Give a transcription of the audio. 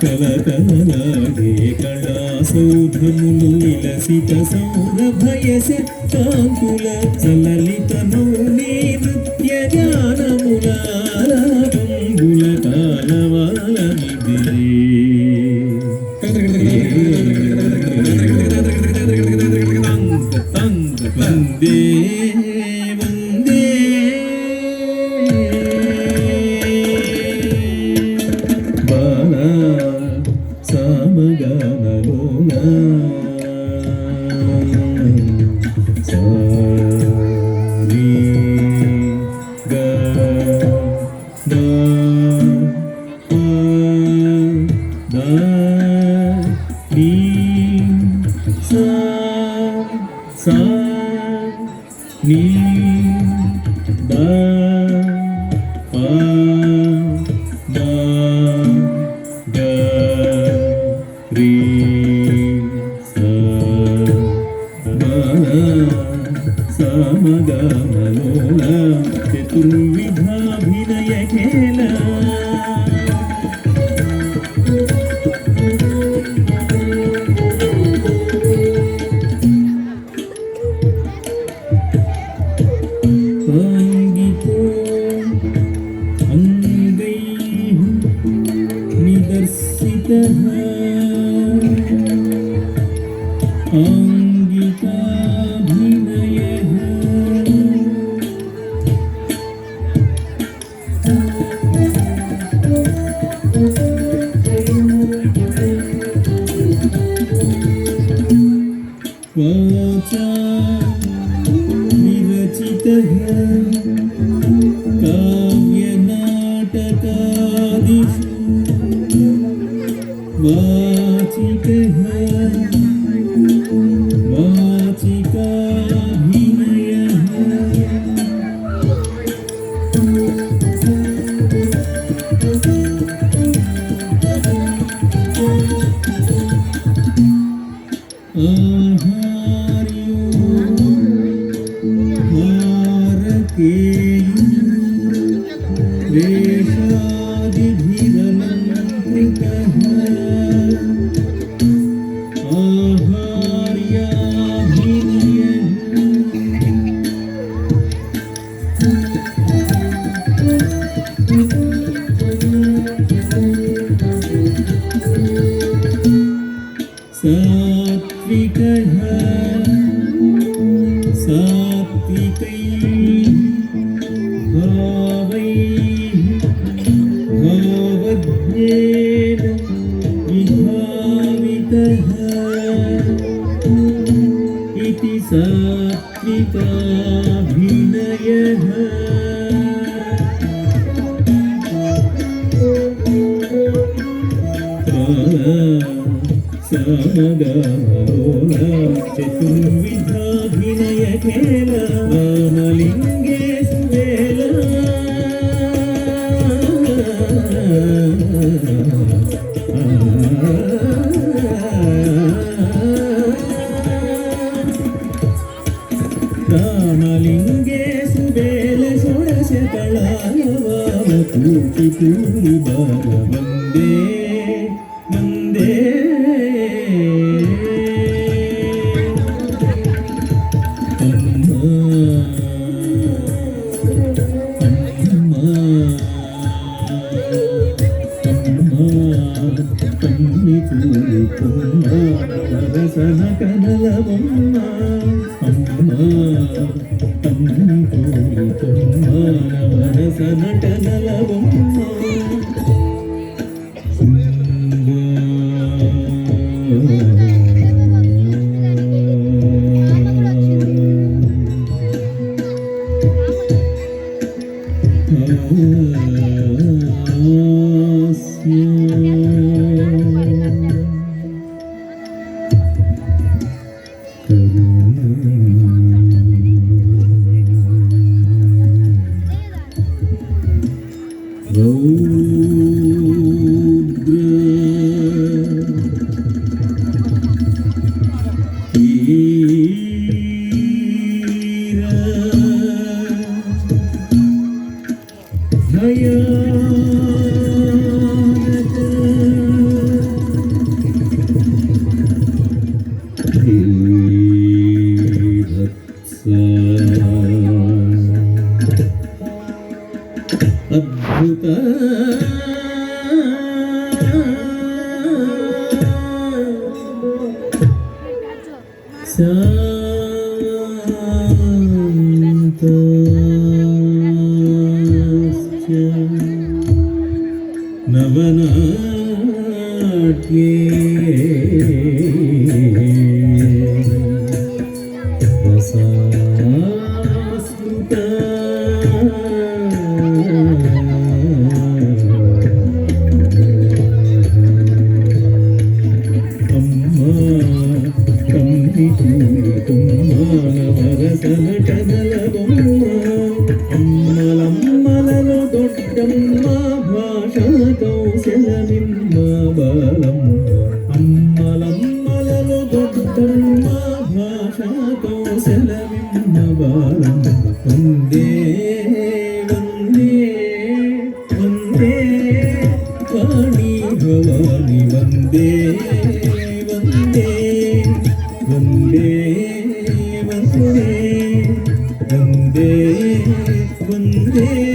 కలకలలాడే కళాసౌధములు విలసిత సౌరభయస కాంతుల సలలిత మౌని నృత్య జ్ఞానముల రంగుల కాలవాల వందే వందే బాల సమగానలోన సారి గా దా దా నీ సా సా నీ దా పా దా గా రీ సా గా సమగానలోల చతుర్విధాభినయ ఖేల निदर्शितः आङ्गिकाभिनयः वाचा विरचितः काव्यनाटकादिषु वाचिकः वाचिकाभिनयः आहार्यो हारकेयु वेषादिभिरलङ्कृतः सात्विकः सात्विकैः भावैः भावज्ञेन विभावितः इति सात्विकाभिनयः समगानलोल चतुर्विधाभिनय खेल वामलिङ्गेषु वेल रामलिङ्गेषु वेल षोडश कलालवामपूर्ति पूरि भाव वन्दे वन्दे వరసన కనలవమ్మ అమ్మ తమ్మి కోరుతమ్మ వరసన కనలవమ్మ కరుణ అమ్మలమ్మలలో దొడ్డమ్మ భాషా కౌశలమిమ్మ బాలమ్మ అమ్మలమ్మలలో దొడ్డమ్మ భాషా కౌశలమిమ్మ బాలమ్మ వందే వందే వందే వాణి భవాని వందే వందే వందే వందే వందే వందే